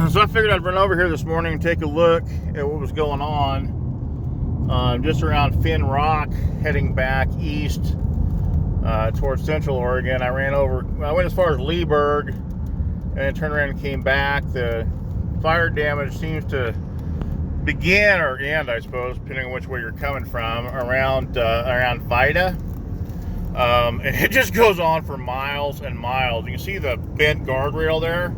So I figured I'd run over here this morning and take a look at what was going on just around Finn Rock, heading back east towards Central Oregon. I went as far as Leeburg and then turned around and came back. The fire damage seems to begin or end, I suppose, depending on which way you're coming from, around Vida. And it just goes on for miles and miles. You can see the bent guardrail there.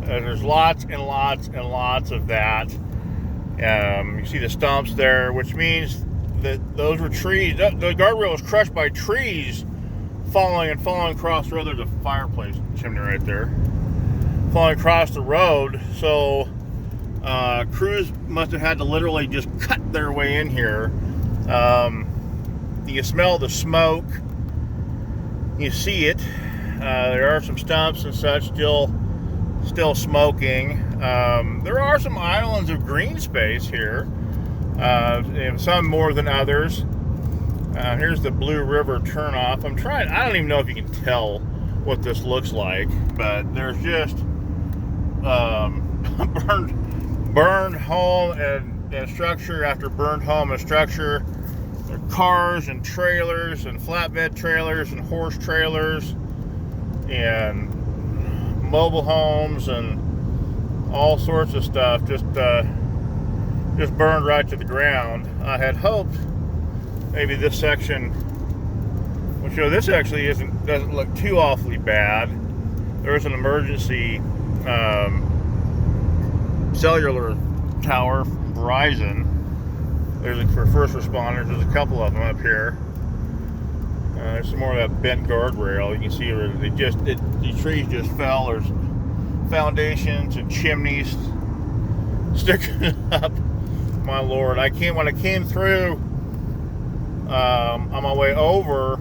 There's lots and lots and lots of that. You see the stumps there, which means that those were trees. The guardrail was crushed by trees falling across the road. There's a fireplace chimney right there, falling across the road. So crews must have had to literally just cut their way in here. You can smell the smoke. You see it. There are some stumps and such still smoking. There are some islands of green space here, some more than others. Here's the Blue River turnoff. I don't even know if you can tell what this looks like, but there's just burned home and structure after burned home and structure. There are cars and trailers and flatbed trailers and horse trailers and mobile homes and all sorts of stuff just burned right to the ground. I had hoped maybe this section would show. This actually doesn't look too awfully bad. There's an emergency cellular tower from Verizon. For first responders. There's a couple of them up here. There's some more of that bent guardrail. You can see where these trees just fell. There's foundations and chimneys sticking up. My Lord, when I came through on my way over,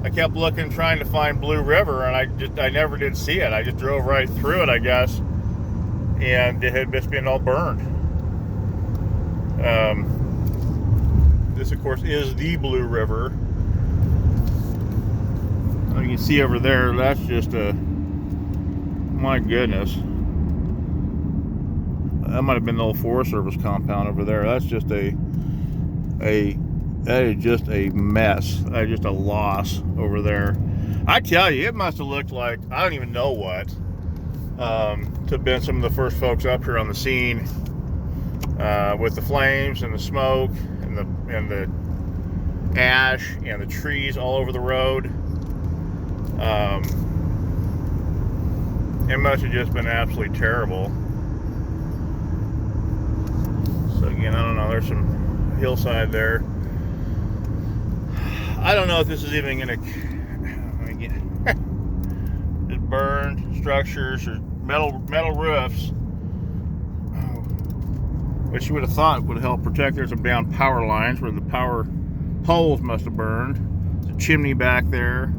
I kept looking, trying to find Blue River, and I never did see it. I just drove right through it, I guess, and it had just been all burned. This, of course, is the Blue River. You can see over there, that's just my goodness. That might have been the old Forest Service compound over there. That is just a mess. That is just a loss over there. I tell you, it must have looked like, I don't even know what, to have been some of the first folks up here on the scene with the flames and the smoke and the ash and the trees all over the road. It must have just been absolutely terrible. So again, I don't know, there's some hillside there. I don't know if this is even gonna just burned structures or metal roofs, which you would have thought would help protect. There's some down power lines where the power poles must have burned. There's a chimney back there.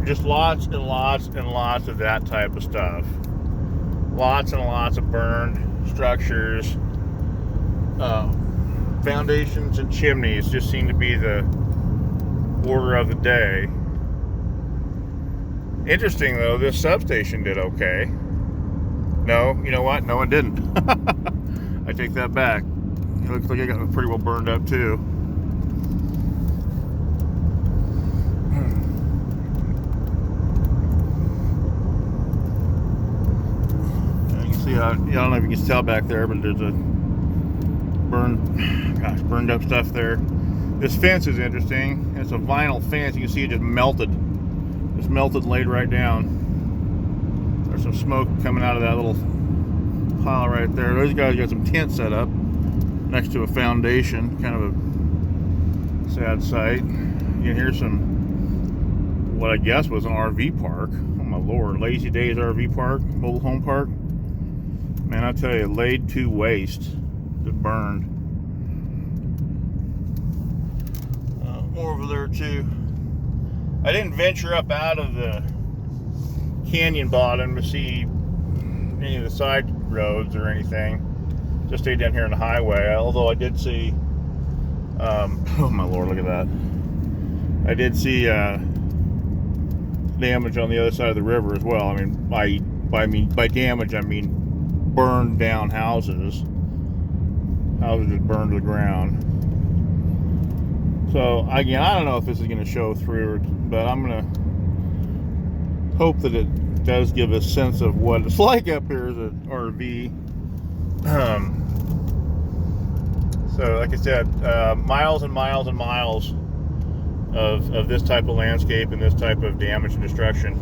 Just lots and lots and lots of that type of stuff. Lots and lots of burned structures. Foundations and chimneys just seem to be the order of the day. Interesting though, this substation did okay. No, you know what? No, it didn't. I take that back. It looks like it got pretty well burned up too. You can see, I don't know if you can tell back there, but there's a burned up stuff there. This fence is interesting. It's a vinyl fence. You can see it just melted. Just melted and laid right down. There's some smoke coming out of that little pile right there. Those guys got some tents set up next to a foundation. Kind of a sad sight. You can hear what I guess was an RV park. Oh my Lord, Lazy Days RV park, mobile home park. Man, I tell you, laid to waste. Just burned. More over there too. I didn't venture up out of the canyon bottom to see any of the side roads or anything. Just stayed down here on the highway. Although I did see, oh my Lord, look at that. I did see damage on the other side of the river as well. I mean, by damage, I mean burned down houses. Houses just burned to the ground. So again, I don't know if this is going to show through, but I'm going to hope that it does give a sense of what it's like up here as an RV. So like I said, miles and miles and miles of this type of landscape and this type of damage and destruction.